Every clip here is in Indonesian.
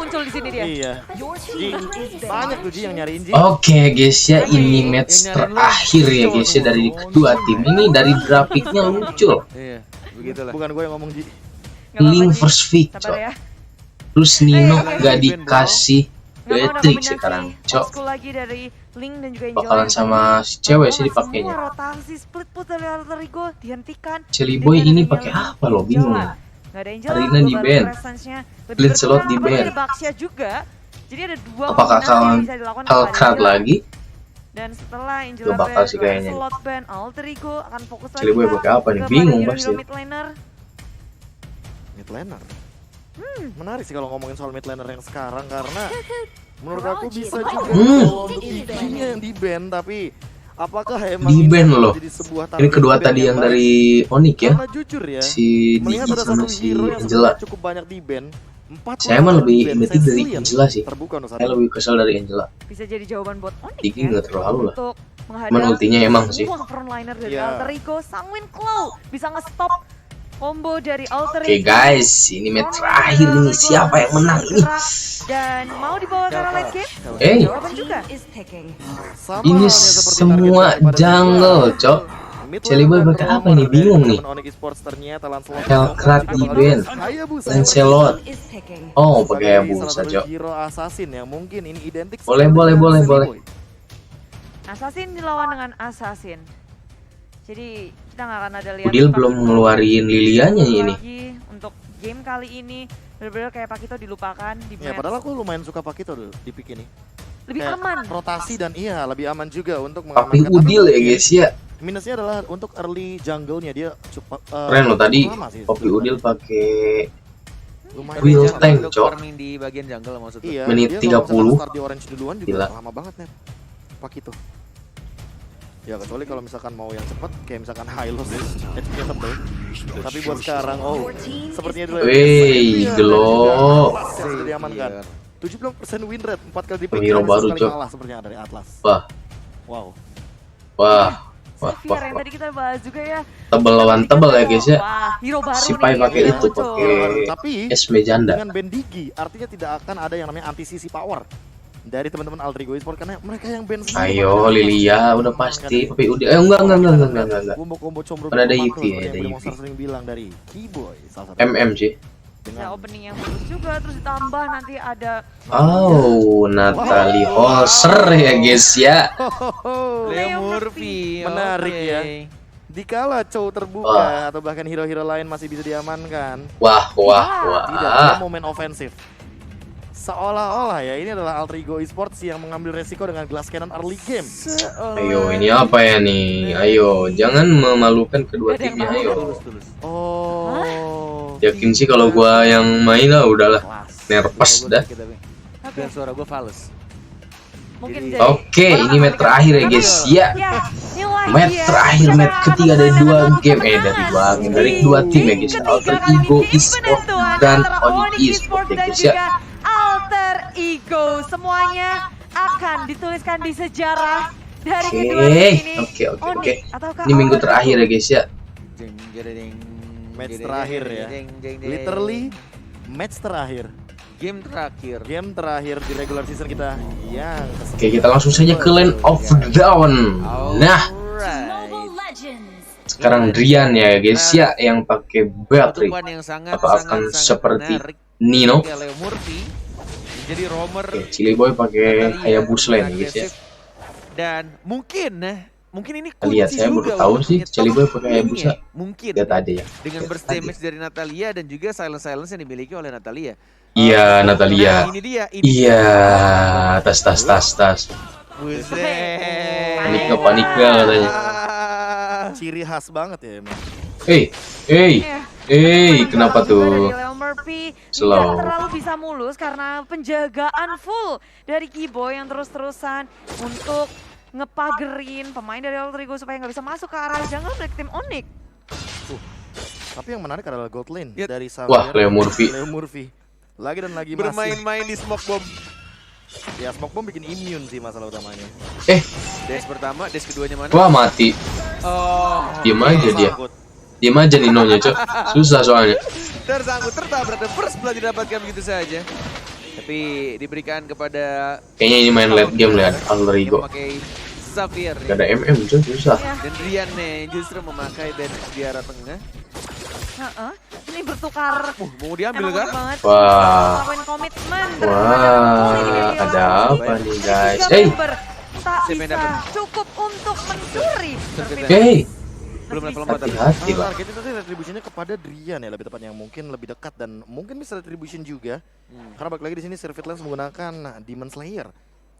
muncul di sini dia. Iya. Ji, banyak tuh Ji yang nyariin Ji. Oke guys ya, ini match terakhir ya guys ya dari kedua tim ini. Dari grafiknya muncul Iya, begitulah. Bukan gue yang ngomong Ji. Link versus Vic, Sabar ya. terus Nino gak dikasih Beatrix sekarang, Cok. Lagi dari Link dan juga Angel. bakalan sama si cewek sih dipakainya. Semua rotasi split put dari Alter Ego dihentikan. Jelly Boy ini pakai apa lo, bingung. Nggak ada Angel. Arena di band, Lancelot di band. Baxia juga. Jadi ada dua Apakah kombinasi yang kawan bisa dilakukan Hellcat kepada lagi? Dan setelah Angel Gak bakal sih kayaknya. Lancelot band, Alter Ego akan fokus lagi Jelly Boy pakai apa nih? kepada Bingung hero-hero pasti. mid laner. Mid laner. Menarik sih kalau ngomongin soal mid laner yang sekarang karena menurut aku bisa juga kalau untuk Vicky-nya yang di band, tapi apakah emang Di ini band akan loh. menjadi sebuah Ini target kedua band tadi yang baik? dari Onyx ya, Karena jujur ya, si melihat Digi ada sama satu si hero yang Angela. sebenarnya cukup banyak di band, 4 Saya emang lebih ingetin dari Cecilian Angela sih. terbuka untuk saat Saya ini. lebih kesel dari Angela. Bisa jadi jawaban buat Onyx Digi ya, nggak terlalu lah. untuk menghadapi Cuman ultinya emang sih. semua frontliner dari Iya. Alter Ego. Sanguine Claw bisa nge-stop combo dari Alter Ego. Oke guys, ini match terakhir ini, siapa yang menang ini? Dan mau dibawa ke arah late game? Jawaban juga. Sama Ini halnya seperti semua target daripada jungle, Vicky. cok. Mid Jelly laner Boy dan pakai apa roamer nih? dari Bingung nih. teman-teman Onyx Esports ternyata Lancelot Hellcat juga di bakal band. Hayabusa Lancelot. Oh, pakai sebagai Hayabusa, salah satu cok. hero assassin yang mungkin ini identik Boleh, sekali boleh, dengan boleh, Jelly boleh. Boy. Assassin dilawan dengan Assassin. Jadi kita nggak akan ada lihat. Udil belum ngeluarin Lilianya ini. Lagi untuk game kali ini benar-benar kayak Pakito dilupakan di Ya, match. padahal aku lumayan suka Pakito dulu di pick ini. Lebih Kayak aman. Rotasi dan iya lebih aman juga untuk Tapi mengamankan. Udil ya mungkin guys ya. minusnya adalah untuk early jungle-nya dia cukup Keren loh tadi. lama sih. Poppy Udil pakai Lumayan Will lama. tank, untuk cok. farming di bagian jungle maksudnya. Iya, Menit dia kalau misalkan 30. start di orange duluan juga Gila. lama banget nih Pakito. Ya kecuali kalau misalkan mau yang cepat kayak misalkan Hylos HP-nya tebel. Tapi buat sekarang sepertinya dulu Wey, gelo. sudah diamankan. 70% win rate 4 kali di pick, Hero satu baru, kali Cok. kalah sepertinya dari Atlas. Wah, Wow. wah, wah, Xavier wah, yang wah. tadi kita bahas juga ya. Tebel lawan tebel ya guys ya. Wah, hero baru Si nih Pai yang pakai udah itu, muncul. pakai Tapi Esme janda. dengan band Digi artinya tidak akan ada yang namanya anti sisi power dari teman-teman Alter Ego Esports karena mereka yang band semua. Ayo Lilia udah pasti. Poppy Udil. Enggak. Combo combro Kan ada Marco Yuki seperti ya, ada yang Billy Yuki. Monster sering bilang dari Keyboy salah satu. MM sih. Ya, Dengan opening yang bagus juga, terus ditambah nanti ada Oh, Natalie Holzer ya guys ya. Leo Murphy. Menarik oke. ya. Dikala Chow terbuka Wah. atau bahkan hero-hero lain masih bisa diamankan, Wah, tidak ada wah. momen ofensif. Seolah-olah ya ini adalah Alter Ego Esports yang mengambil resiko dengan glass cannon early game. Ayo, ini apa ya nih? Ayo, jangan memalukan kedua Gak ada yang timnya. tahu. Ayo. Tulus. Oh. Yakin sih kalau gua yang main lah udahlah. Kelas. Nervous dah. Dan suara gue fals. mungkin Jadi- dari Oke, ini match terakhir ya guys. Ya. Ya, ini lagi Match ya. terakhir, Siapa match yang ketiga akan dari dua mendapatkan game, kemenangan? dari dua tim ya guys. Ketiga Alter kali Ego game Esports penentuan dan antara Onyx Onyx Esports Esports ya dan guys ya. juga Alter Ego. Semuanya akan dituliskan di sejarah dari kedua tim ini. Oke. Onyx ataukah Ini minggu Alter terakhir Ego? ya guys ya. Match terakhir ya. Literally match terakhir. Game terakhir. Game terakhir di regular season kita yang Oke, kita langsung saja ke Land of Dawn. Nah, sekarang Drian ya guys ya yang pakai Beatrix. Pertemuan yang sangat Apa akan seperti menarik Nino? ketika Leo Murphy menjadi roamer. Oke, Chili Boy pakai Natalia Hayabusa bermain guys ya. agresif. Dan mungkin ini Kita lihat, saya baru tahu sih Chili Boy pakai Hayabusa. Mungkin Lihat aja ya. dengan burst damage dari Natalia dan juga silence yang dimiliki oleh Natalia. Iya, Natalia. Nah, ini dia. Iya, tas. Buset. Panik katanya. ciri khas banget ya emang. Kenapa Dari tuh? Leo Murphy Slow. tidak terlalu bisa mulus karena penjagaan full dari Keyboy yang terus-terusan untuk ngepagerin pemain dari Alter Ego supaya nggak bisa masuk ke arah jungle milik tim Onyx. Tapi yang menarik adalah gold lane Ya. dari Xavier. Wah, Leo Murphy. Leo Murphy. Lagi dan lagi masih. Bermain-main di smoke bomb. Ya smoke bomb bikin immune sih masalah utamanya. Dash pertama, dash keduanya mana? Wah mati. Oh. Diam aja dia. Sangkut. Diam aja Ninonya, Cok. Susah soalnya. Tersangkut tertabrak dan first blood didapatkan begitu saja. Tapi diberikan kepada Kayaknya ini main late game lihat yang Alrigo. memakai Xavier. Gak ada MM cuy, susah. Ya. Dan Rian nih justru memakai band di arah tengah. Heeh. Ini bertukar. Mau diambil Emang kan? unik banget. Wah. Lakuin komitmen. Wah, ada apa nih guys? Tak Siapa yang bisa dapat? cukup untuk mencuri. Hey, Belum level 4 tapi. hati-hati lah. Targetnya tadi retributionnya kepada Drian ya, lebih tepatnya yang mungkin lebih dekat dan mungkin bisa retribution juga. Karena balik lagi di sini Sirvit Lens menggunakan Demon Slayer.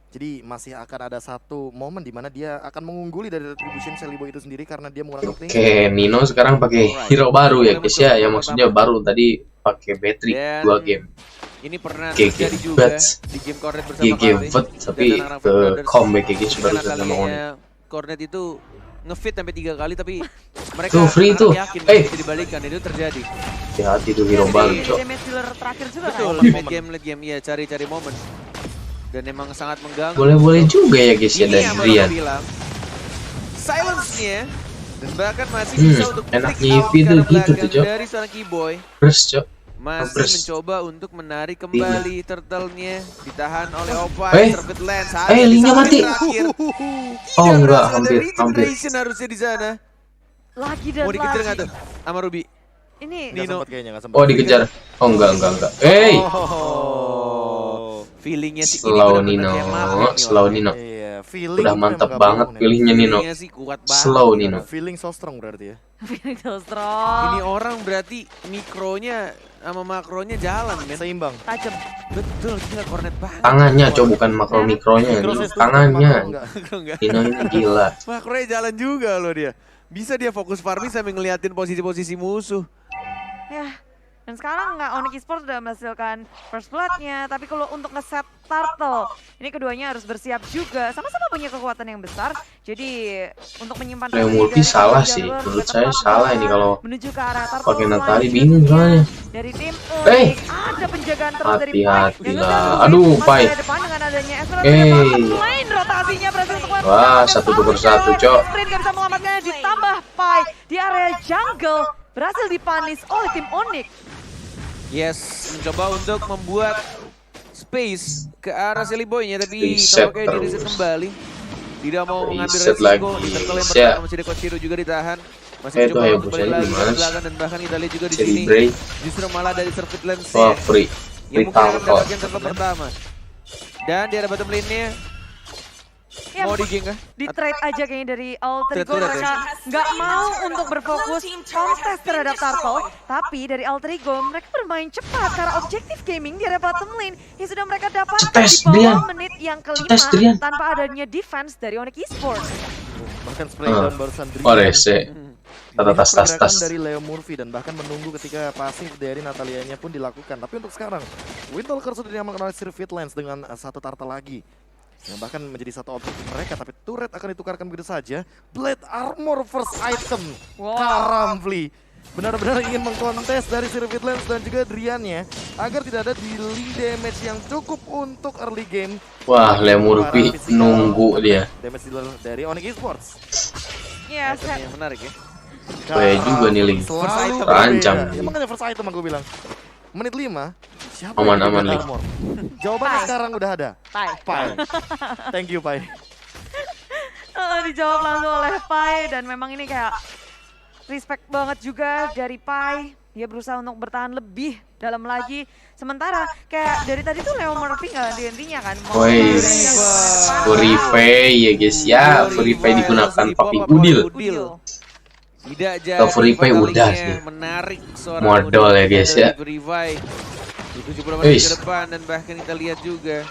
Jadi masih akan ada satu momen di mana dia akan mengungguli dari retribution Celibo itu sendiri karena dia menggunakan Clay. Oke, Nino sekarang pakai hero baru ya guys ya. Yang maksudnya baru tadi pakai battery 2 game. Ini pernah GG terjadi juga Bats. di game Cornet bersama GG Kali. Vet, tapi Dan anak-anak ke Brothers. comeback ya guys Karena baru sama kalinya Oni. Cornet itu ngefit sampai 3 kali tapi mereka Tuh, free tuh. yakin bisa dibalikan itu terjadi. Hati-hati tuh hero baru cok. Damage dealer terakhir juga Betul, kan. late game ya cari-cari momen. Dan emang sangat mengganggu. Boleh-boleh juga ya guys ya Ini dari yang baru Rian. aku bilang. Silence-nya dan bahkan masih Hmm, bisa untuk enaknya pick out Eevee ke tuh arah gitu tuh, belakang Cok. dari seorang Keyboy. Terus cok. Masih Terus. mencoba untuk menarik kembali turtle-nya, ditahan oleh Opai, Eh. Serpent Lens. Linknya mati. Oh enggak, hampir. Regeneration harusnya di sana. Lagi dan Mau dikejar nggak lagi. tuh sama Ruby? Ini Nggak Nino. sempat kayaknya, nggak sempat. Oh dikejar. Oh enggak. Hey, Oh, feelingnya sih ini slow benar-benar Nino, kayak magnet nih slow orang. Nino. Iya, feeling Udah itu mantap memang nggak banget bohong nih. pilihnya Nino. Feelingnya sih kuat banget. Slow nih Nino. orang. Feeling so strong berarti ya. feeling so strong. Ini orang berarti mikronya sama makronya jalan, men. Seimbang. Tajam. Betul, gila Cornet banget. Tangannya cok, bukan makro mikronya. Mikro Nih, size tuh tangannya. makro enggak. Makro enggak. Nino ini gila. Makronya jalan juga loh dia. Bisa dia fokus farming sambil ngeliatin posisi-posisi musuh. Ya. Dan sekarang nggak Onyx Esports sudah menghasilkan first blood-nya, tapi kalau untuk nge-set turtle, ini keduanya harus bersiap juga. Sama-sama punya kekuatan yang besar, jadi untuk menyimpan Leo energi Multi dari salah kedua sih. jalur Menurut juga saya tepat salah ini kalau menuju ke arah turtle pakai Natali selanjutnya. bingung soalnya. Dari tim Eh. Onyx, ada penjagaan terus dari Pai. Hati-hati Yang lah. ngeganggu Aduh, masa Pai. depan dengan adanya Ezreal Eh. dan lain rotasinya berhasil untuk Wah, melakukan satu per satu satu, jalan. Cok. Sprint gak bisa menyelamatkannya, ditambah Pai di area jungle berhasil dipanis oleh tim Onyx. Yes, mencoba untuk membuat space ke arah Silly Boy-nya, tapi Reset tampaknya di reset terus. kembali. Tidak mau mengambil Reset resiko, lagi. di circle yang Reset. pertama masih ada Koshiro juga ditahan. Masih Itu mencoba Hayabusa untuk balik ini lagi gimana ke sih? belakang dan bahkan kita lihat juga di Jadi sini break. justru malah dari Serpent Lens Wah, free yang mungkin akan turtle. mendapatkan circle pertama. Dan di arah bottom lane-nya Ya, mau di-gank kah? di trade aja kayaknya dari Alter Ego, Trade-trade mereka nggak mau untuk berfokus kontes terhadap Turtle, tapi dari Alter Ego mereka bermain cepat karena objektif gaming di area bottom lane yang sudah mereka dapatkan Cetes, di bawah Drian. menit yang Cetes, kelima Drian. tanpa adanya defense dari Onyx Esports. Bahkan spray down barusan Drian. Oh rese. Melihat Tas tas pergerakan tas. dari Leo Murphy dan bahkan menunggu ketika pasif dari Natalianya pun dilakukan. Tapi untuk sekarang, Windtalker sudah diamankan oleh Sirvit Lens dengan satu turtle lagi. Yang bahkan menjadi satu objek mereka, tapi turret akan ditukarkan begitu saja. Blade Armor first item, Wow. Karamfli. Benar-benar ingin mengkontes dari Sirvit Lens dan juga Driannya agar tidak ada dealing damage yang cukup untuk early game. Wah, Leo Murphy nunggu dia. Damage dealer dari Onyx Esports. Ya, Item yang menarik ya. Bahaya juga nih, Link. Selalu First item terancam. berbeda. Ya, makanya first item aku bilang. Menit 5, siapa Aman-aman, yang Link. armor? Jawabannya Pai. sekarang udah ada. Pai. Pai. Thank you, Pai. Dijawab langsung oleh Pai dan memang ini kayak respect banget juga dari Pai. Dia berusaha untuk bertahan lebih dalam lagi. Sementara kayak dari tadi tuh Leo Murphy nggak ada hentinya kan. Mau Wih, dari yang depan. Furify ya guys ya. Furify digunakan papi udil. Tidak jadi Furify udah fatalinya sih. menarik seorang Modal ya, guys, ya. Furify. Itu 70 Eish. menit ke depan dan bahkan kita lihat juga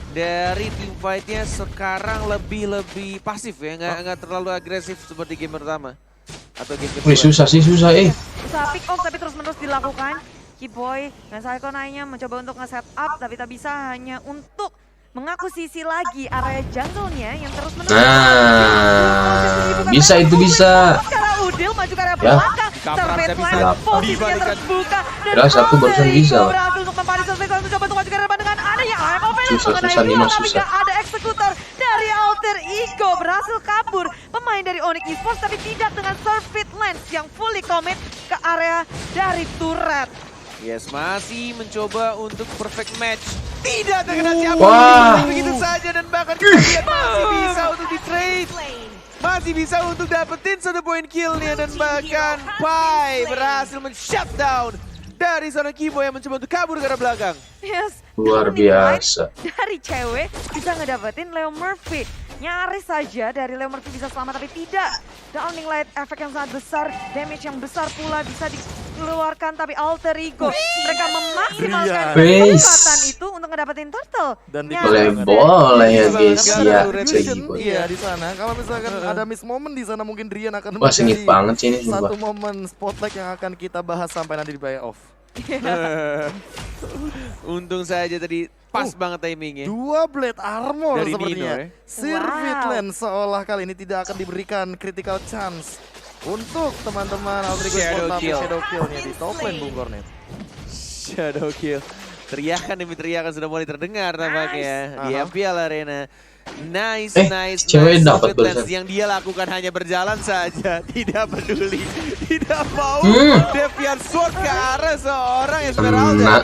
dari team fight-nya sekarang lebih pasif ya, nggak terlalu agresif seperti game pertama atau game kedua. Wih, susah eh. Usaha pick off tapi terus-menerus dilakukan. Keyboy dan Saiko naiknya mencoba untuk nge-set up tapi tak bisa, hanya untuk mengakuisisi lagi area jungle-nya yang terus-menerus. Nah, bisa itu bisa. Sekarang Udil maju ke area Ya. belakang. Dikaprak, Serpent bisa. Lens posisinya Dibalikan. terbuka. Dan Ya, satu barusan Alter bisa Ego lah. berhasil untuk mempanis Serpent Lens, mencoba untuk maju ke area depan dengan adanya AMOV yang Susah, mengenai susah, dua, Nino, tapi susah. nggak ada eksekutor dari Alter Ego. Berhasil kabur pemain dari Onyx Esports tapi tidak dengan Serpent Lens yang fully commit ke area dari turret. Yes, masih mencoba untuk perfect match Tidak terkena siapa Wah. begitu saja dan bahkan kita lihat masih bisa untuk di trade. Masih bisa untuk dapetin 1 poin killnya dan bahkan Pai berhasil men-shutdown dari seorang Kibo yang mencoba untuk kabur ke arah belakang. Yes, Luar Downing Light biasa. dari cewek bisa ngedapetin Leo Murphy. Nyaris saja dari Leo Murphy bisa selamat, tapi tidak. Downing Light efek yang sangat besar, damage yang besar pula bisa dikeluarkan, tapi Alter Ego mereka memaksimalkan Base. kesempatan itu untuk ngedapetin turtle. Dan Nyaris. Boleh ya guys Karena ya. ada Saya Revolution, gitu. iya di sana. Kalau misalkan ada miss moment di sana mungkin Drian akan Wah sengit banget sih ini satu sumpah. momen spotlight yang akan kita bahas sampai nanti di playoff. Untung saja tadi pas banget timingnya. 2 blade armor Dari sepertinya. Nino, ya. Sirvitland seolah kali ini tidak akan diberikan critical chance untuk teman-teman Altrigo Shadow Sport, tapi kill. shadow killnya di top lane Bung Cornet. Shadow kill. Teriakan demi teriakan sudah mulai terdengar tampaknya di Aha. FPL Arena. Nice, nice, cewek nice. dapat Sofitlands barusan. yang dia lakukan hanya berjalan saja, tidak peduli, tidak mau Devian Sword ke arah seorang Esmeralda. Kena.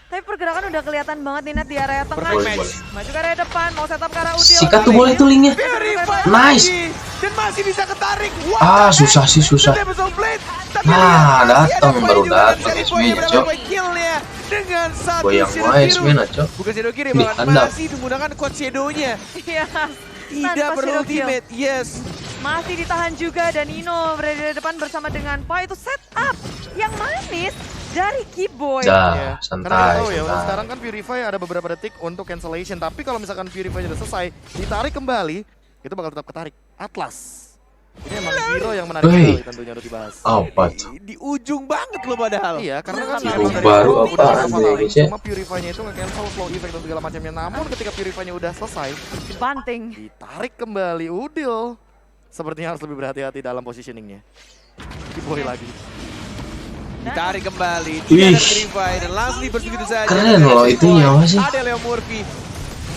Tapi pergerakan udah kelihatan banget nih Nat di area tengah. Perfect match. Maju ke area depan, mau setup ke arah Udil. Sikat tuh boleh tuh linknya. Verify Nice. lagi, dan masih bisa ketarik. What Ah the susah heck? sih susah. The Tempest of Blade. Tapi Nah, lihat, masih datang, ada baru poin juga datang dari SB-nya, poin yang Cok. berapa killnya dengan satu Goyang shadow wae biru. SB-nya, Cok. Bukan shadow kiri, Nih, bahkan handap. masih menggunakan quad shadow-nya. Iya. Tidak Tanpa perlu shadow kill. ultimate, yes. Masih ditahan juga dan Nino berada di depan bersama dengan Pai. Itu setup yang manis dari Keyboy. Iya. Dah, Karena santai. kita tahu ya, untuk santai. sekarang kan Purify ada beberapa detik untuk cancellation. Tapi kalau misalkan Purify sudah selesai, ditarik kembali, itu bakal tetap ketarik. Atlas. Ini emang hero yang menarik Wey. sekali tentunya untuk dibahas. Apa tuh? Di ujung banget loh padahal. Iya, karena kan Hero memang dari baru awal apa udah ada aja, Fataling, guys, ya? cuma Purify-nya itu nge-cancel flow effect dan segala macamnya. Namun ketika Purify-nya udah selesai, Banting. ditarik kembali Udil. Sepertinya harus lebih berhati-hati dalam positioningnya. Keyboy lagi. Ditarik kembali, Wih. tidak ada Verify dan langsung di begitu saja. Keren loh, itu nyawa sih. Ada Leo Murphy.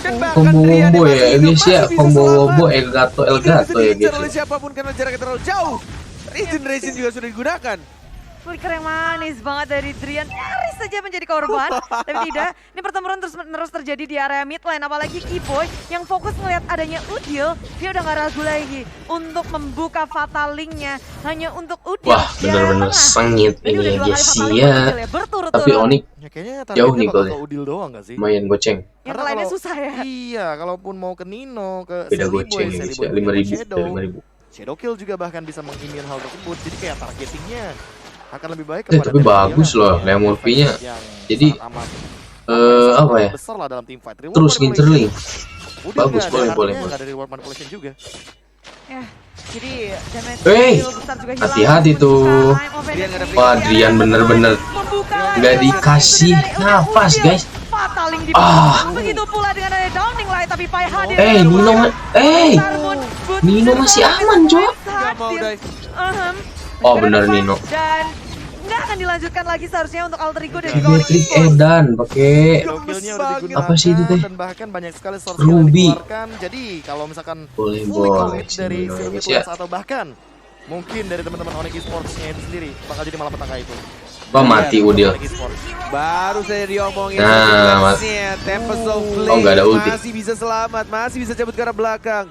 Dan bahkan Combo Rian yang combo masih ya hidup guys ya, masih bisa combo selamat. combo Elgato Tidak bisa ya diincar guys. oleh siapapun karena jaraknya terlalu jauh. Regeneration juga sudah digunakan. Flicker yang manis banget dari Drian, nyaris saja menjadi korban. Tapi tidak, ini pertempuran terus terjadi di area mid lane. Apalagi Keyboy yang fokus ngelihat adanya Udil, dia udah gak ragu lagi untuk membuka Fatalingnya hanya untuk Udil. Wah di area bener-bener tengah. sengit Ini ini udah ya 2 kali guys Fataling ya. buat Udil ya, berturut-turut. Tapi Onyx Ya kayaknya Jauh targetnya nih bakal golnya. ke Udil doang gak sih? lumayan goceng. Yang Karena lainnya kalau- susah ya. Iya, kalaupun mau ke Nino, ke Beda Sally goceng Boy, ya guys Sally ya. Boy punya 5.000 Shadow. dari 5.000. Shadow Kill juga bahkan bisa mengimmune hal tersebut. Jadi kayak targetingnya akan lebih baik kepada tapi Daniel bagus Diana, loh, ya. Leo Murphy-nya. Yang Jadi, sangat amat Apa ya? besar lah dalam teamfight. Reward Terus manipulation. ngincerling. Udah Bagus, nggak ada, boleh, artinya boleh, nggak boleh. ada reward manipulation juga. Ya, jadi damage Hey, skill besar juga hilang. hati-hati tuh. Time of Drian nggak ada energy. Wah, Drian bener-bener Membuka nggak lagi dikasih dari nafas, Udil. guys. Fataling di Ah. begitu pula dengan ada Downing Light, tapi Pai hadir. Nino Nino Sudah masih hadir, aman, Cok. Nggak mau hadir. dive. Ahem. Oh, Juga bener, ada Nino. Dan nggak akan dilanjutkan lagi seharusnya untuk Alter Ego dan juga Dimetrik Onyx. Edan pakai Shadow Kill-nya udah banget. digunakan Apa sih itu, teh? dan bahkan banyak sekali source kill yang Ruby. dikeluarkan. Jadi kalau misalkan boleh fully boleh commit sih dari Nino, Sylvie guys ya. Plus atau bahkan mungkin dari teman-teman Onyx Esports-nya itu sendiri bakal jadi malapetaka itu. Wah mati Udil. Onyx Esports. Baru saja diomongin Nah, Tempest of Blade Oh, nggak ada ulti. masih bisa selamat, masih bisa cabut ke arah belakang.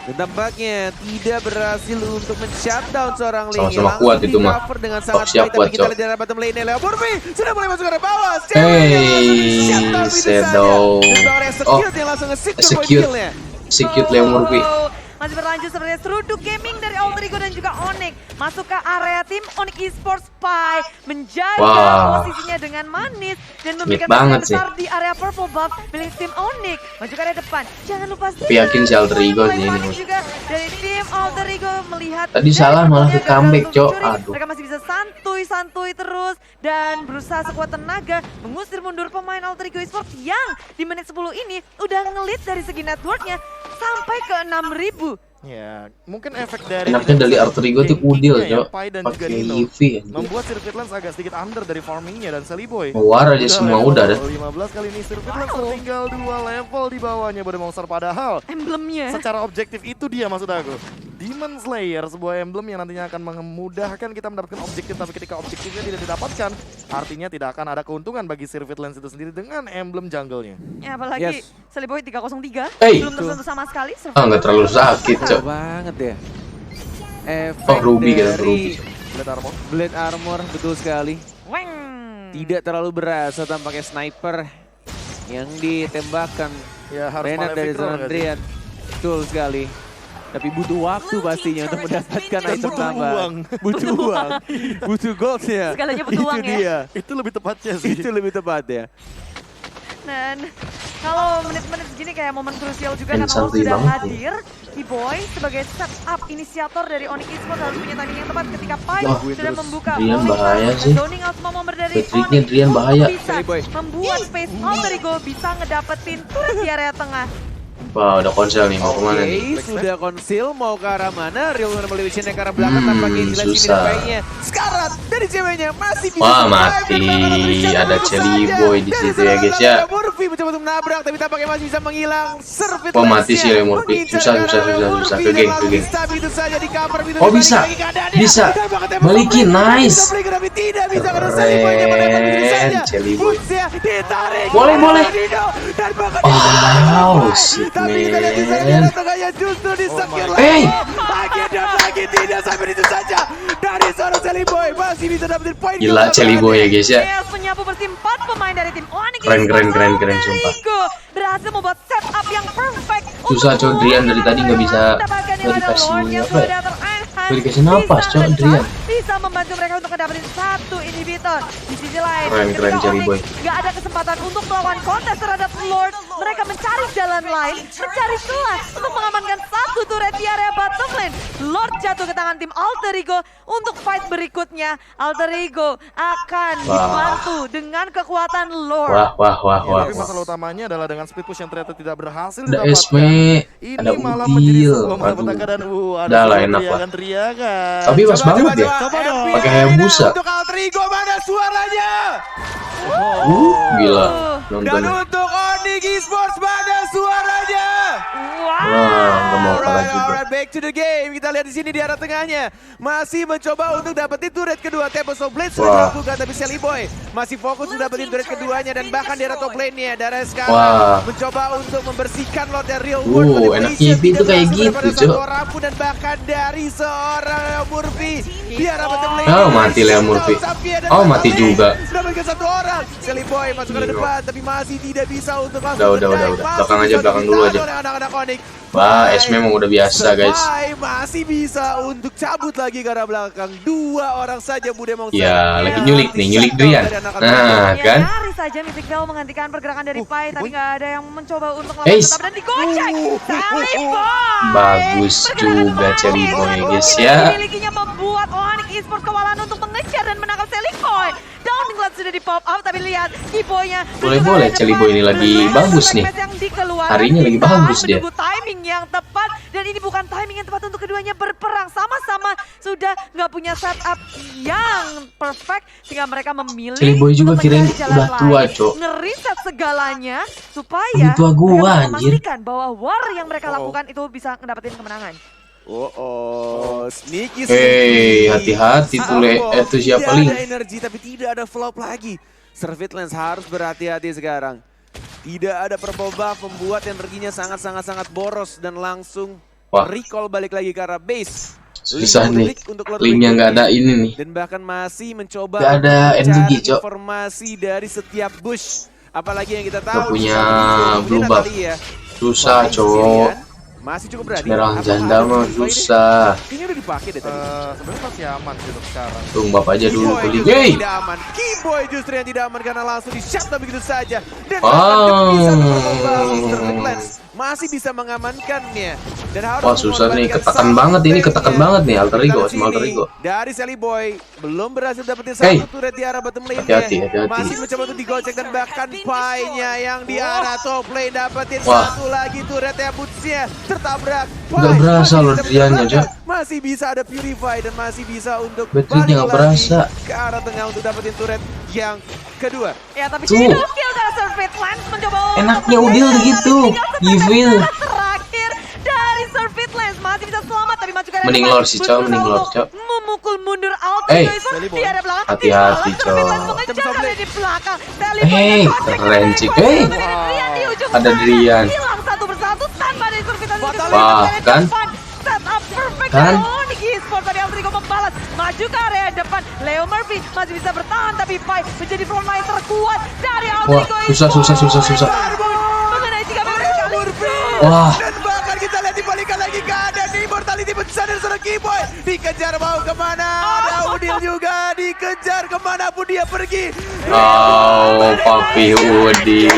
Dan tampaknya tidak berhasil untuk men-shutdown seorang Ling. Sama-sama Langsung kuat itu mah. di-cover dengan sangat siap baik, kuat, tapi kita Cok. lihat dari bottom lane Leo Murphy sudah mulai masuk ke arah bawah. Hey, Shadow. Dan bahkan execute yang langsung nge-secure point execute. kill-nya. Secure Leo Murphy. Masih berlanjut seperti Seruduk Gaming dari Alter Ego dan juga Onyx. Masuk ke area tim Onyx Esports Pai. Menjaga Wah. posisinya dengan manis. Dan Smith memberikan banget posisi besar di area purple buff milik tim Onyx. Maju ke area depan. Jangan lupa Tapi yakin si Alter Ego sih ini, Mas. juga dari tim Alter Ego melihat. Tadi dari salah malah ke gagal comeback, untuk Cok. mencuri. Aduh. Mereka masih bisa santuy terus. Dan berusaha sekuat tenaga mengusir mundur pemain Alter Ego Esports yang di menit 10 ini udah ngelit dari segi networknya sampai ke 6.000. Ya, mungkin efek dari Enaknya dari Alter Ego tuh Udil, gankingnya ya, Cok. Pai dan juga Pakai Nino EV ya. membuat Sirkuitlands agak sedikit under dari farmingnya dan Sally Boy. War aja semua level udah dah. 15 kali ini Sirkuitlands tertinggal 2 level di bawahnya Bode Monster, padahal Emblemnya. secara objektif itu dia maksud aku. Demon Slayer, sebuah emblem yang nantinya akan memudahkan kita mendapatkan objektif, tapi ketika objektifnya tidak didapatkan, artinya tidak akan ada keuntungan bagi Sirvitlens itu sendiri dengan emblem jungle-nya. Ya apalagi Yes. Seliboy 303 Hey. belum tersentuh sama sekali. Nggak terlalu sakit, Cok. Banget ya. Efek Oh, Ruby gitu, dari Ruby. Blade Armor. Blade Armor, betul sekali. Weng. Tidak terlalu berasa tampaknya sniper yang ditembakkan Ya harus Renan Malefic dari Roll nggak sih? Zandrian. Betul sekali. Tapi butuh waktu pastinya untuk mendapatkan Dan item butuh tambahan. uang. Butuh uang. Butuh gold ya. Segalanya butuh uang Itu ya. dia. Itu lebih tepatnya sih. Itu lebih tepat ya. Dan kalau menit-menit segini kayak momen krusial juga Dan karena Lord santuy sudah banget hadir. T-Boy sebagai setup inisiator dari Onyx Esports harus punya timing yang tepat ketika Pai Wah, sudah terus. membuka Drian rolling bahaya pass. sih. Zoning out semua member dari Patricknya Onyx Drian untuk bahaya. bisa Sorry, boy. membuat space Alter Ego bisa ngedapetin turret di area tengah. Wah, udah konsel nih, mau kemana nih? Oke, sudah konsil mau ke arah mana? Real One Evolution yang ke arah belakang tampaknya jelas ini susah. baiknya. Sekarang dari ceweknya masih bisa Wah, survive mati. dan bakal tersiap Ada tentu Celi saja. Boy di Dari situ seorang ya, guys, ya. Lamborghini, Murphy mencoba untuk menabrak tapi tampaknya masih bisa menghilang. Servit Wah, mati sih Murphy. Susah. Ke geng. Itu saja di cover itu Oh, dibalik bisa. lagi keadaannya. Bisa. Dan bakal tembak Balikin, Murphy. nice. Bisa balik, tapi tidak bisa karena Celi Boy yang menembak begitu saja. Keren, Celi Boy. Bootsnya ditarik. Boleh. Dino. Dan bakal Wow, shit, tapi kita lihat di sana di man. arah tengahnya justru disakir Hey. lagi dan lagi tidak sampai itu saja dari seorang Celi Boy masih bisa dapetin poin. Gila Celi Boy ya, guys ya. Chaos menyapu bersih 4 pemain dari tim Onyx Keren, Esports. sumpah. Alter Ego berhasil membuat setup yang perfect. Susah, untuk Cok. Drian dari tadi nggak bisa mendapatkan yang ada dikasih Lord yang apa ya? sudah terenhance. Nggak dikasih napas, Bisa Cok, ngejar, Drian. bisa membantu mereka untuk mendapatkan satu inhibitor. Di sisi lain, Keren, ketika Celi Onyx Boy. nggak ada kesempatan untuk melawan kontes terhadap Lord, mereka mencari jalan lain, mencari celah untuk mengamankan satu turret di area bottom lane. Lord jatuh ke tangan tim Alter Ego untuk fight berikutnya. Alter Ego akan Wah. dibantu dengan kekuatan Lord. Wah. Ya, tapi masalah utamanya adalah dengan speed push yang ternyata tidak berhasil Ada didapatkan. Esme, Ini ada malah menjadi Udil. sebuah malapetaka Aduh. dan ada Udah lah, enak lah. teriakan. Tapi pas banget ya. Coba dong. Pakai Hayabusa. Untuk Alter Ego mana suaranya? Gila. Dan Nonton. untuk Onyx Esports mana suaranya? Wow. Wah, nggak mau kalah juga. Alright, back to the game. Kita lihat di sini di arah tengahnya. Masih mencoba untuk dapetin turret kedua. Tempest of Blade sudah Wah. dilakukan, tapi Celi Boy masih fokus untuk dapetin turret keduanya. Dan bahkan di arah top lane-nya. Dari sekarang Wah. mencoba untuk membersihkan lot dari Real World. Enaknya itu Tidak kayak berhasil gitu, daripada Cok. satu orang pun. Dan bahkan dari seorang Murphy di arah bottom lane. Oh, mati Lea Murphy. Oh, mati juga. Mendapatkan satu orang. Celi Boy masuk ke depan, tapi masih tidak bisa untuk langsung Udah. mendive. Belakang Masih aja, bisa belakang dulu ditahan aja. oleh anak-anak Onyx. Wah, Esme memang udah biasa, guys. Spy masih bisa untuk cabut lagi ke arah belakang. Dua orang saja Bude Monster. Ya, lagi yang nyulik nih, nyulik di-shutdown Drian. dari anak-anak Nah, Ya, kan? nyaris saja Mythic Veil menghentikan pergerakan dari Pai, tapi nggak ada yang mencoba untuk Eis. tetap dan digocek. Celi Boy. Bagus juga Celi Boy, guys ya. Dimilikinya membuat Onyx Esports kewalahan untuk mengejar dan menangkap Celi Boy. Downing Glove sudah di pop up, tapi lihat T-Boy-nya. Boleh, Celi Boy ini lagi bagus nih. Harinya lagi bagus dia. Menunggu timing yang tepat, dan ini bukan timing yang tepat untuk keduanya berperang. Sama-sama sudah nggak punya setup yang perfect, sehingga mereka memilih Celi Boy juga untuk kirain mencari jalan udah tua, lain. Cok. Ngeriset segalanya supaya Lebih tua gua, mereka bisa anjir. memastikan bahwa war yang mereka lakukan itu bisa ngedapetin kemenangan. Sneaky. Hei, hati-hati tuh itu siapa Tidak Link? ada energi tapi tidak ada flop lagi. Servitlens harus berhati-hati sekarang. Tidak ada purple buff membuat energinya sangat boros dan langsung Wah. recall balik lagi ke arah base. Susah Link nih. unik untuk Lord Linknya nggak ada berikutnya. ini nih. Dan bahkan masih mencoba Nggak ada untuk mencari energi, Cok. informasi dari setiap bush. Apalagi yang kita Nggak tahu. punya Kemudian blue buff. Natalia, Susah, Wah, cowok. Sirian masih cukup berani. Merah Apakah janda ada mah Purify deh? susah. Kayaknya udah dipakai deh tadi. Sebenarnya masih aman sih untuk sekarang. Tunggu bapak aja dulu Keyboy kulit. justru Hey, tidak aman. Keyboy justru yang tidak aman karena langsung di-shutdown begitu saja. Dan Oh. bahkan bisa Servant masih bisa mengamankannya. Dan harus wah susah nih, mengorbankan ketekan satu banget ini, turretnya. ketekan banget nih Alter Ego Dari sama Alter sini, Ego. dari Celi Boy belum berhasil dapetin Hey. satu turret di arah bottom lane. Hati-hati. Masih mencoba untuk digocek dan bahkan Pai-nya yang di arah top lane dapetin Wah. satu lagi turretnya Boots-nya tertabrak. Nggak Pai berasa masih loh bisa Driannya, menembakkan. Cok. Masih bisa ada Purify dan masih bisa untuk Betul, balik dia nggak lagi berasa. ke arah tengah untuk dapetin turret yang kedua. Ya tapi Tuh. tidak kill karena Servitlens mencoba untuk Enaknya mengejar, Udil tapi gitu, tinggal satu Evil. darah terakhir dari Servitlens masih bisa selamat tapi maju ke arah Mending depan. Lord sih, Cok, mending Berusaha Lord, untuk Cok. memukul mundur Alter Eh, Dia ada belakang. hati-hati, Di Cok. mengejar ada di belakang. Keren sih. Ada Drian. Hilang satu persatu tanpa ada intervensi. Wah, kan? Setup perfect Kan? dari Onyx Esports. Tadi Altrigo membalas. Maju ke area depan. Leo Murphy masih bisa bertahan. Tapi Pai menjadi frontline terkuat dari Altrigo susah. Mengenai 3 meter sekali. Wah. Dan bahkan kita lihat dibalikan lagi keadaan di Immortality besar dari seorang Keyboy. Dikejar mau kemana? Ada Udil juga dikejar kemanapun dia pergi. Oh, Papi Udi.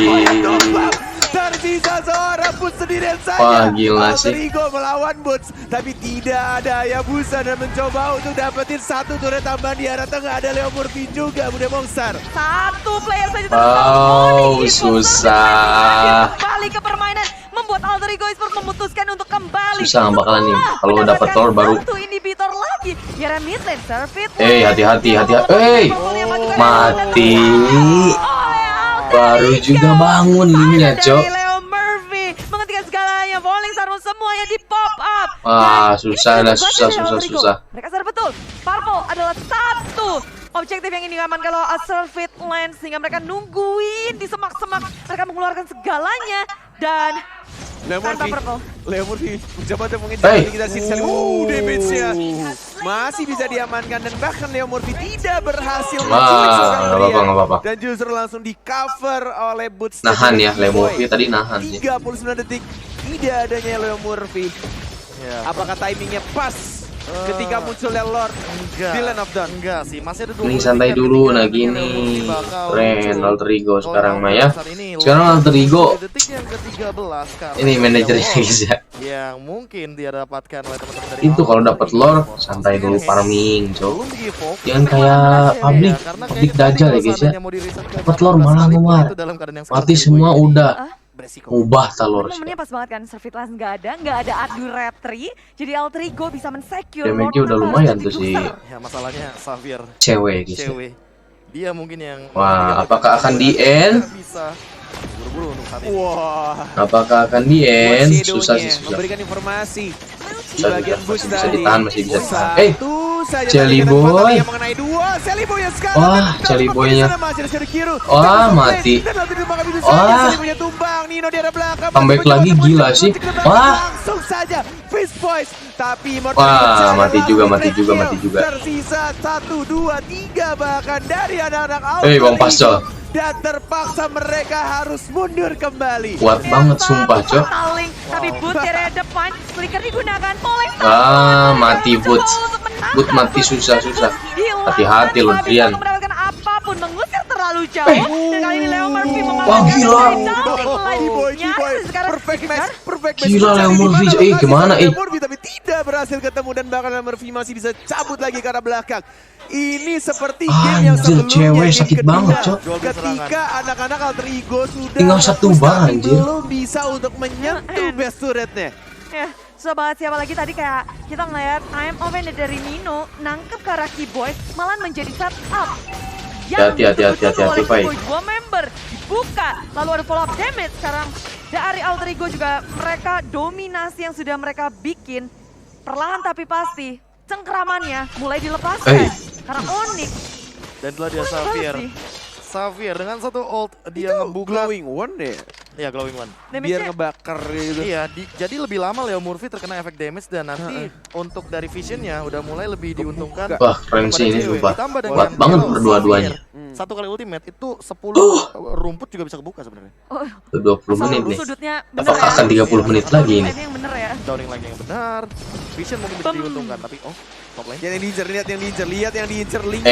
Tersisa seorang Boots sendirian saja. Wah, gila sih. Altrigo melawan Boots, tapi tidak ada Hayabusa dan mencoba untuk dapetin satu turret tambahan di arah tengah. Ada Leo Murphy juga, Bude Mongsar. Satu player saja Oh, susah. Kembali ke permainan membuat Altrigo Esports memutuskan untuk kembali. Susah nggak bakalan nih. Kalau dapat telur baru. Satu inhibitor lagi. Yara mid lane Surfeit. Hati-hati. Mati. Baru juga bangun linknya, Cok. Dari Leo Murphy menghentikan segalanya. Falling Sarung semuanya di pop up. Wah, Dan susah ini lah, juga dari Altrigo. susah. Mereka sadar betul. Purple adalah satu objektif yang ini aman kalau Surfeit lane, sehingga mereka nungguin di semak-semak. Mereka mengeluarkan segalanya dan Leo tanpa Murphy, purple. Leo Murphy mencoba untuk mengejar Hey. kita Sinsel. Damage-nya masih bisa diamankan dan bahkan Leo Murphy tidak berhasil menculik seorang nggak pria. apa-apa. Dan justru langsung di cover oleh Boots. Nahan ya, Leo Boy. Murphy tadi nahan sih. 39 detik tidak adanya Leo Murphy. Ya. Apakah timingnya pas ketika munculnya Lord di Land of Dawn? Enggak sih, masih ada 20 Ini santai detik dulu, ketika nah nantinya gini. Leo Murphy bakal Keren, muncul. Altrigo Kalau sekarang mah ya. saat ini, Sekarang Altrigo. di detik yang ke-13 sekarang. Ini manajernya Leo guys ya. yang mungkin dia dapatkan oleh teman-teman dari Itu kalau dapat Altrigo lore, Esports. santai dulu Yes. farming, Cok. Belum di-evoke. Jangan kayak public Ya, karena public kayaknya dajal ya tadi guys kalau ya. seandainya mau di-reset ke Dapat lore 14 malah sekalipun nguat. itu dalam keadaan yang Mati sekarang semua Leo ini udah beresiko. ubah talor. Momennya pas banget kan, Surfeit lane nggak ada adu retri, jadi Altrigo bisa men-secure. Damage-nya Lord udah tanpa lumayan harus tuh jadi si booster. Ya masalahnya Xavier cewek guys ya. cewek. Dia mungkin yang Wah, apakah akan di end? Nggak bisa. Buru-buru untuk saat ini. Wah. Apakah akan di end? Susah sih, susah. Memberikan informasi di Susah, bagian susah. Boots Masih bisa tadi. ditahan, masih bisa ditahan. Satu saja Jelly tadi Boy. kesempatan yang mengenai dua. Jelly Boy yang sekarang. Wah, dan Jelly seperti Boy-nya. di sana masih ada Sherry Kiru. Wah, Dan mati. Dan nanti dimakan begitu Wah. saja. Jelly Boy-nya tumbang. Nino di arah belakang. Comeback Masih lagi, mencoba gila untuk sih. mencek ke belakang. Wah. Langsung saja Fist Boys. Tapi Immortal Wah, pecah dan mati juga, langsung mati juga, kill. mati juga. Tersisa 1, 2, 3 bahkan dari anak-anak Bang Pascal. dan terpaksa mereka harus mundur kembali. Kuat banget sumpah, Cok. Taling, tapi Boots di area depan, flicker digunakan. Falling Mati Boots. Boots mati susah. Hati-hati loh, Drian. Mendapatkan apapun, mengusir terlalu jauh. Dan kali ini Leo Murphy Wah, gila. Perfect match, perfect match. Gila, Leo Murphy. Gimana, Leo Murphy tapi tidak berhasil ketemu dan bahkan Leo Murphy masih bisa cabut lagi ke arah belakang. Ini seperti game yang Anjir, sebelumnya, cewek game sakit kedua. banget, Cok. Ketika anak-anak Altrigo sudah Tinggal satu fokus, bar, tapi anjir. belum bisa untuk menyentuh best turretnya. Ya, susah banget siapa lagi tadi kayak kita ngeliat time offense dari Nino nangkep ke arah Keyboy malah menjadi setup. Hati-hati, Pai. Dua member dibuka, lalu ada follow up damage sekarang dari Altrigo juga. Mereka dominasi yang sudah mereka bikin perlahan tapi pasti cengkramannya mulai dilepaskan karena Onyx. Dan telah dia Xavier. Xavier dengan satu ult dia ngebuka. Glowing one deh. Iya, glowing one. Biar ngebakar gitu. Iya, jadi lebih lama Leo Murphy terkena efek damage dan nanti untuk dari visionnya udah mulai lebih diuntungkan. Wah, keren sih ini cewek. sumpah. Ditambah dengan Kuat banget kalau berdua-duanya. Xavier, satu kali ultimate itu 10 rumput juga bisa kebuka sebenarnya. Oh, 20 menit nih. sudutnya bener Apakah ya. akan 30 menit lagi ini? Ini yang bener ya. Downing lagi yang benar. Vision mungkin bisa diuntungkan tapi top lane. Lihat yang diincer, lihat yang diincer, Link.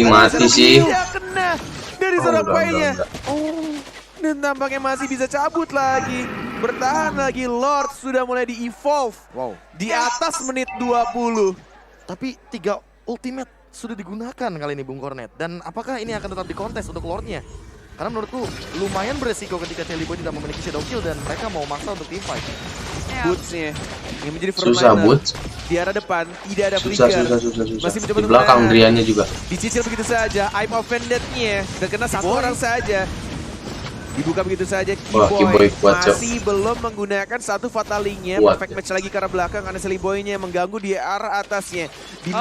Mati sih. Tidak kena dari seorang udah, Pai-nya. udah. Oh, dan tampaknya masih bisa cabut lagi. Bertahan lagi, Lord sudah mulai di-evolve. Wow. Di atas menit 20. Tapi 3 ultimate sudah digunakan kali ini Bung Cornet. Dan apakah ini akan tetap dikontes untuk Lordnya? Karena menurutku lumayan beresiko ketika Jelly Boy tidak memiliki shadow kill dan mereka mau maksa untuk team fight. Ya. Boots-nya yang menjadi Susah, frontliner. Boots. Di arah depan tidak ada Susah. Flicker. Masih mencoba Di untuk belakang menahan. Driannya juga. Dicicil begitu saja. I'm offended-nya terkena satu orang saja. Dibuka begitu saja. Wah, Keyboy kuat, Cok. masih belum menggunakan satu fatal link-nya. Kuat, Perfect ya. match lagi ke arah belakang karena Keyboy-nya yang mengganggu di arah atasnya. Di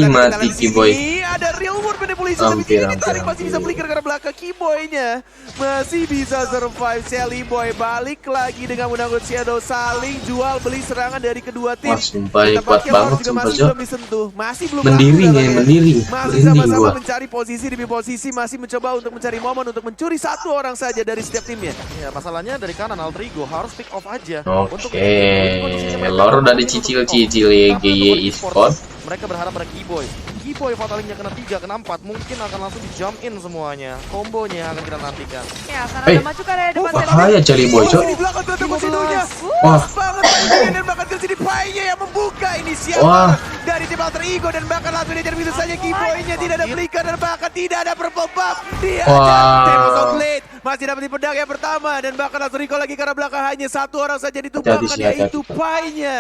mati Keyboy. Ini ada real world manipulation, tapi Hampir, tidak ditarik, hampir, masih bisa hampir. flicker ke arah belakang. Keyboy-nya masih bisa survive. Shelly Boy balik lagi dengan menanggung Shadow, saling jual beli serangan dari kedua tim. Wah, sumpah ya, kuat Tampaknya banget Lord juga sumpah, masih Cok. belum disentuh, masih belum Mendiri laku nih, namanya. mendiri. Masih Merinding sama-sama gua. mencari posisi demi posisi, masih mencoba untuk mencari momen untuk mencuri satu orang saja dari setiap timnya. Ya, masalahnya dari kanan Altrigo harus pick off aja. Oke, Lor udah dicicil-cicil ya GY Esport. Mereka berharap pada Keyboy. Keyboy fatalingnya kena 3, kena 4, mungkin akan langsung di jump in semuanya. Kombonya akan kita nantikan. Ya, karena Eh, ada maju ke area depan Shelly. Bahaya Celiboy, Cok. Di belakang tuh ada Posinonya. Wah. Banget timingnya dan bahkan terjadi Pai-nya yang membuka inisiator Wah. dari tim Alter Ego dan bahkan langsung dia bisa saja Keyboy-nya tidak ada flicker dan bahkan tidak ada purple buff. Dia Wah. ada Tempest of Blade. Masih dapat di pedang yang pertama dan bahkan langsung recall lagi karena belakang hanya satu orang saja ditumbangkan Hati-hati sih, hati-hati. yaitu Pai-nya.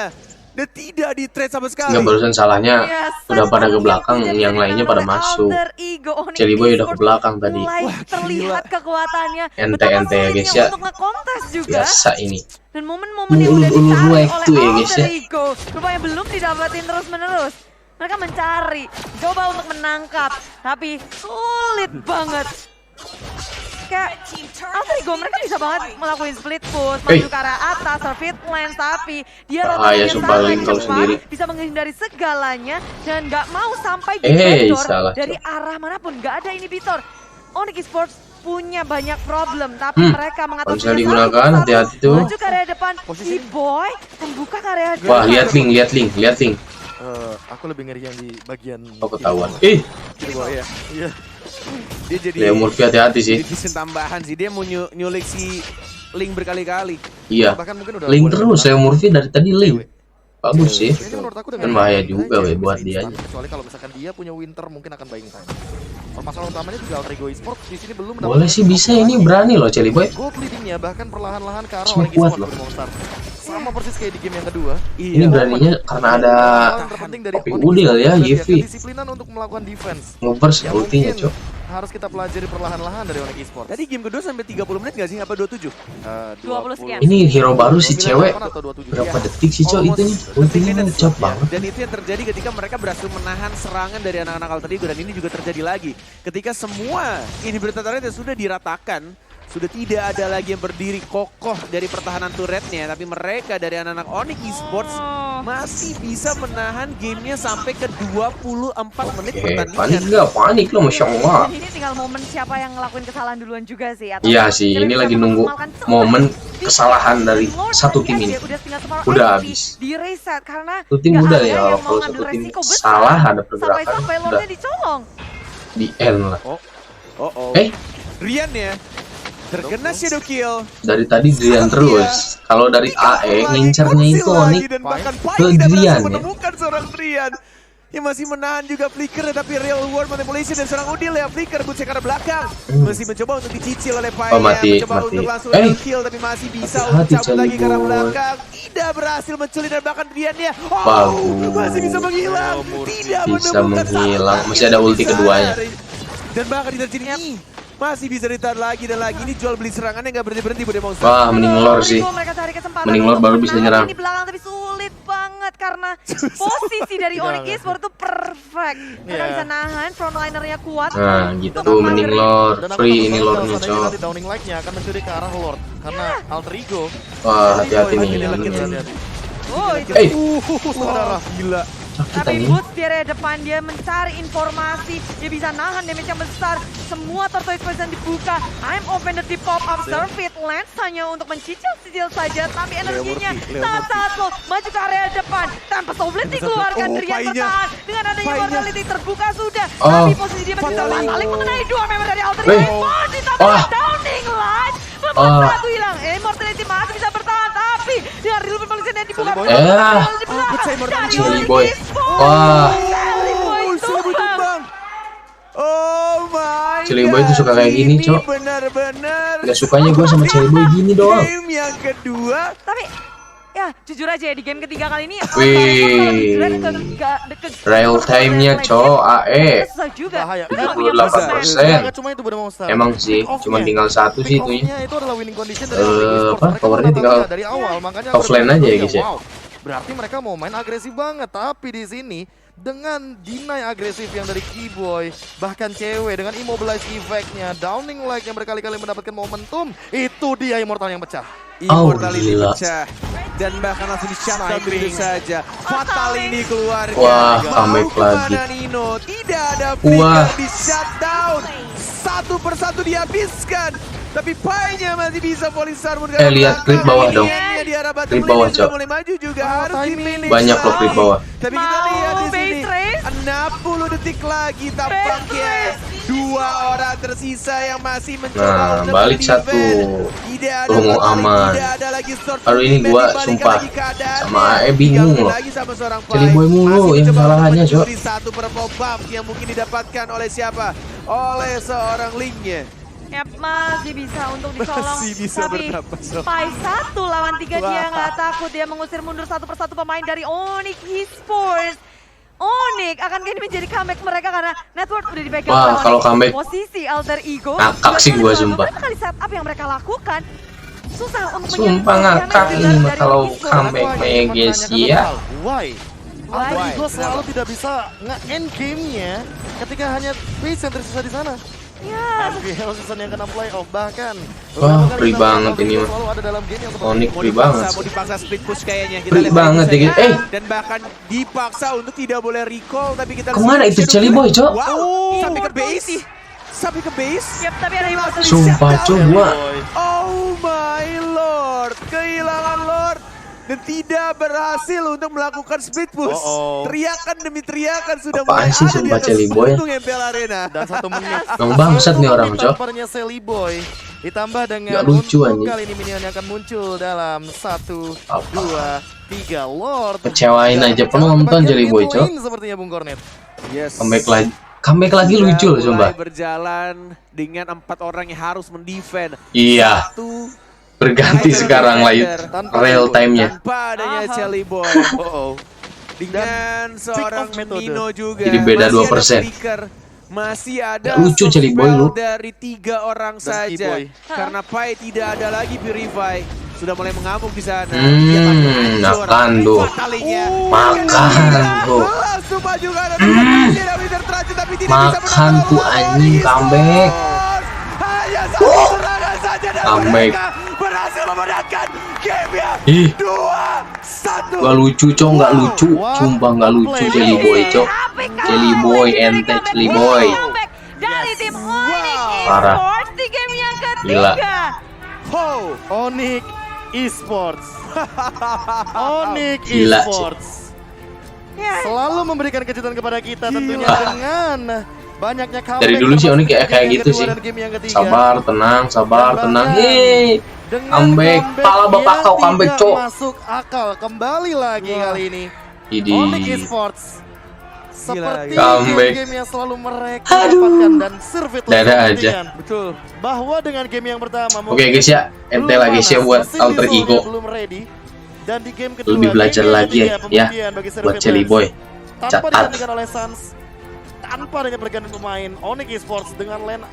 Dan tidak di trade sama sekali. Nggak, barusan salahnya Ya, udah pada ke belakang, jadi yang lainnya pada oleh masuk. Alter Ego. Onyx Celiboy udah ke Esports belakang tadi. mulai Wah, terlihat kekuatannya. Ente-ente ya, guys, sulitnya ya. untuk ngekontes juga. Biasa ini. Dan momen-momen yang udah Ulu-ulu dicari oleh itu ya, guys, Alter ya. Ego rupanya belum didapatin terus-menerus. Mereka mencari, coba untuk menangkap, tapi sulit banget. Kayak Alter Ego mereka bisa banget melakukan split push, maju ke arah atas, surfeit lane, tapi dia Bahaya, rotasinya sumpah, sangat Link kalau cepat, sendiri. bisa menghindari segalanya dan nggak mau sampai di Salah, dari Cok. arah manapun, nggak ada inhibitor. Onyx Esports punya banyak problem, tapi mereka mengatur Kalau bisa digunakan, hati-hati tuh. maju ke area depan, Keyboy membuka ke area depan. Wah, lihat link. Aku lebih ngeri yang di bagian Oh, ketahuan. Ih, Keyboy ya. Iya. Dia jadi Leo Murphy hati-hati sih. jadi desain tambahan sih. Dia mau nyulik si Link berkali-kali. Iya. Bahkan mungkin udah Link terus Leo Murphy dari tadi link. Bagus sih. Ini menurut aku Kan bahaya juga weh buat dia. Kecuali kalau misalkan dia punya winter mungkin akan buying time. Permasalahan utamanya juga Alter Ego Esports di sini belum Boleh sih, bisa, ini berani loh Celiboy. Gold leadingnya bahkan perlahan-lahan ke arah Smack Onyx kuat Esports loh. dari Monster. Sama persis kayak di game yang kedua. Ini beraninya karena ada Yang terpenting dari Kopi Onyx Udil Esports ya, adalah Yevi. kedisiplinan untuk melakukan defense. ngeburst Yang ultinya, mungkin Cok. harus kita pelajari perlahan-lahan dari Onyx Esports. Tadi game kedua sampai 30 menit gak sih? Apa 27? 20 sekian. Ini hero baru si 28 cewek. atau 27. Berapa Iya. detik sih, Cok, itunya? Ultinya kan cepat banget. Dan itu yang terjadi ketika mereka berhasil menahan serangan dari anak-anak Alter Ego. Dan ini juga terjadi lagi ketika semua inhibitor turret sudah diratakan. Sudah tidak ada lagi yang berdiri kokoh dari pertahanan turretnya. Tapi mereka dari anak-anak Onyx Esports masih bisa menahan gamenya sampai ke 24 menit Panik pertandingan. nggak? Panik loh, Masya Allah. Dan ini tinggal momen siapa yang ngelakuin kesalahan duluan juga sih. Atau Iya sih, kira-kira ini bisa lagi nunggu memaksimalkan cepat. momen Di kesalahan dari Lord satu tadi tim aja ini. Udah tinggal separuh Udah HP, habis. Di reset karena Satu tim nggak udah ada ya, yang kalau mau satu ngambil tim resiko besar. salah ada pergerakan, Sampai-sampai udah. Lordnya dicolong. Di end lah. Oh. Rian ya. Terkena shadow kill. Dari tadi Drian terus. Kalau dari AE ngincernya itu Onyx dan bahkan ke Pai tidak berhasil Drian ya. menemukan seorang Drian. Yang masih menahan juga Flicker tapi real world manipulation dan seorang Udil ya Flicker bucek ke belakang. Masih mencoba untuk dicicil oleh Pai. Oh, mati, mencoba mati. untuk langsung kill tapi masih bisa Hati-hati, untuk cabut lagi ke arah Celiboy. belakang. Tidak berhasil menculik dan bahkan Driannya. Bagus. Masih bisa menghilang. Tidak Bisa menemukan menghilang. satu Masih ada yang ulti bisa. keduanya. Dan bahkan di terjadi masih bisa ditahan lagi dan lagi. Ini jual beli serangannya nggak berhenti-berhenti Bude Monster. Wah, mending lor sih. Mereka cari kesempatan Mending lor untuk baru bisa menang nyerang. Di belakang tapi sulit banget karena posisi dari Onyx Esports itu perfect. Mereka Iya. bisa nahan, frontlinernya kuat. Nah, untuk gitu mending mengakhiri. lor. Dan aku Free takut ini banget lornya, kalau seandainya Cok. nanti Downing Light-nya akan mencuri ke arah Lord. Karena Alter Ego. Wah, hati-hati nih. Hati-hati. Oh, itu Eh, Wah, gila. sakit tapi nih. Boots di area depan dia mencari informasi, dia bisa nahan damage yang besar. Semua turtle expression dibuka. I'm offended di pop up surfeit lens hanya untuk mencicil-cicil saja, tapi energinya sangat low. Maju ke area depan. Tempest of Blade dikeluarkan, Oh, Drian Pai-nya. bertahan. Dengan adanya Pai-nya. mortality terbuka sudah. Oh. Tapi posisi dia masih Fatal. saling mengenai dua member dari Alter Weh. Ego. Ditambah Ah. Downing Light. Ah. Membuat satu hilang. Immortality masih bisa bertahan, tapi dengan real polisi yang dibuka. Celiboy. di Pecah belakang. Immortality. Dari Celiboy. Onyx Esports. Wah. Celiboy Celiboy tumbang. tumbang. Oh my Celiboy tuh suka kayak gini, Cok. Benar-benar. Gak sukanya gue sama Celiboy gini doang. Game yang kedua. Tapi Ya, jujur aja ya di game ketiga kali ini Wih. Real time-nya cowok AE. susah juga. Bahaya. 78%. Nggak cuma itu Bunda Monster. Emang sih, cuma tinggal satu sih itunya. Pick-off-nya itu adalah winning condition dari Eh, Esports. apa, Mereka powernya menang tinggal dari awal, makanya offline aku aja ya, bilang, guys ya. wow, berarti mereka mau main agresif banget. Tapi di sini dengan deny agresif yang dari Keyboy, bahkan cewek dengan immobilize effect-nya, downing lag-nya berkali-kali mendapatkan momentum, itu dia Immortal yang pecah. Immortality gila. pecah dan bahkan langsung di shutdown begitu saja. Fatal ini keluarga. Wah, Mau comeback kemana lagi. Nino? Tidak ada Wah. flicker di shutdown. Satu persatu dihabiskan. Tapi Pai-nya masih bisa Polisar bergerak. Lihat klip bawah dong. Klip bawah, Cok. Mulai maju juga harus timing. di Banyak loh klip bawah. Tapi kita lihat di Mau sini base race? 60 detik lagi tampaknya. Dua orang tersisa yang masih mencoba Nah, untuk balik mendefend. satu. Tidak ada Tunggu fatality, aman. tidak ada lagi sword Aduh, ini ultimate, gua dibalikan sumpah lagi keadaannya. sama AE bingung Diambil loh. lagi sama seorang Jelly Pai. Boy mulu Masih yang mencoba salahnya, untuk Cok. mencuri satu purple buff yang mungkin didapatkan oleh siapa? Oleh seorang Link-nya. Ya, masih bisa untuk dicolong. Masih bisa Tapi bernapas, Sob. Pai 1 lawan 3 dia Wah. nggak takut. Dia mengusir mundur satu persatu pemain dari Onyx Esports. Onyx akan kini menjadi comeback mereka karena network udah dipegang Wah, oleh kalau Onyx. comeback Posisi alter ego. ngakak sih gua, sumpah. Berapa kali setup yang mereka lakukan susah untuk Sumpah menyerang ngakak damage ini dari mah kalau Onyx Esports. comeback Aku hanya kayak ingin guys menanyakan ya. hal. Why? Why? Alter Ego selalu Kenapa? tidak bisa nge-end game-nya ketika hanya base yang tersisa di sana. Ya, FPL season yang kena playoff bahkan Wah, beberapa kali free kita banget tahu ini Alter Ego mah. selalu ada dalam game yang seperti Onyx ini. free banget. Mau dipaksa split push kayaknya. Kita Free lihat banget lagi ya, saja. guys. Dan bahkan dipaksa untuk tidak boleh recall. Tapi kita Kemana lihat itu Shadow Jelly Flame. Boy, Cok? Wow, sampai ke Immortal base. sih. Sampai ke base. yep, tapi ada Immortal. Sumpah Cok, gua Oh my lord, kehilangan lord dan tidak berhasil untuk melakukan split push. Uh-oh. Teriakan demi teriakan sudah Apaan mulai sih, ada di sumpah, atas Jelly Boy? punggung MPL Arena. dan 1 menit. Emang bangsat nih orang, Cok. Tamparnya Sally Boy ditambah dengan Nggak lucu, untuk anjing. kali ini minion yang akan muncul dalam 1, Apa? 2, 3 Lord. Kecewain Dan aja pecah penonton, bagian Jelly Boy, mid Cok. lane sepertinya Bung Kornet. Yes. Comeback lagi Sudah lucu loh mulai sumpah. berjalan dengan 4 orang yang harus mendefend. Iya, Satu berganti Fighter sekarang lagi Tanpa real Boy. time-nya. tanpa adanya Aha. Jelly Boy. Oh, Dengan seorang pick off metode. Nino juga. Jadi beda Masih 2%. ada flicker, masih ada Nggak lucu, soft Jelly Boy, spell lu. dari 3 orang Dan saja. Keyboy. Karena Pai tidak ada lagi Purify. Sudah mulai mengamuk di sana. Makan tuh. Makan tuh. Langsung maju ke arah tidak bisa terancam tapi tidak bisa Makan menolong tuh, Pai. anjing, comeback. Hanya satu serangan saja dan Comeback. mereka berhasil memenangkan game-nya. Ih, 2-1. gak lucu Cok, gak lucu. Sumpah gak lucu Jelly Boy Cok. Jelly Boy, ente Jelly Boy. Comeback dari tim Onyx Parah. Esports di game yang Gila. ketiga. Ho. Onyx Esports. Onyx Gila sih. Esports. Ya, Selalu memberikan kejutan kepada kita tentunya Gila. dengan banyaknya comeback. Dari dulu sih Onyx termasuk kayak game yang gitu kedua sih. dan game yang ketiga. Sabar, tenang, Hei, Dengan comeback. Pala bapak yang kau comeback, tidak Cok. masuk akal kembali lagi Wah. kali ini. Idi. Onyx Esports. Seperti Comeback. game yang selalu mereka dapatkan dan serve it Dada langsung aja. membuktikan Betul. bahwa dengan game yang pertama Oke guys ya, ente lah guys ya buat alter ego. belum ready. Dan di game kedua, Lebih belajar game yang lagi ketiga, ya, pembuktian bagi buat Serve It Jelly Lens. Boy. Tanpa Catat. digantikan oleh Suns, tanpa adanya pergantian pemain, Onyx Esports dengan lane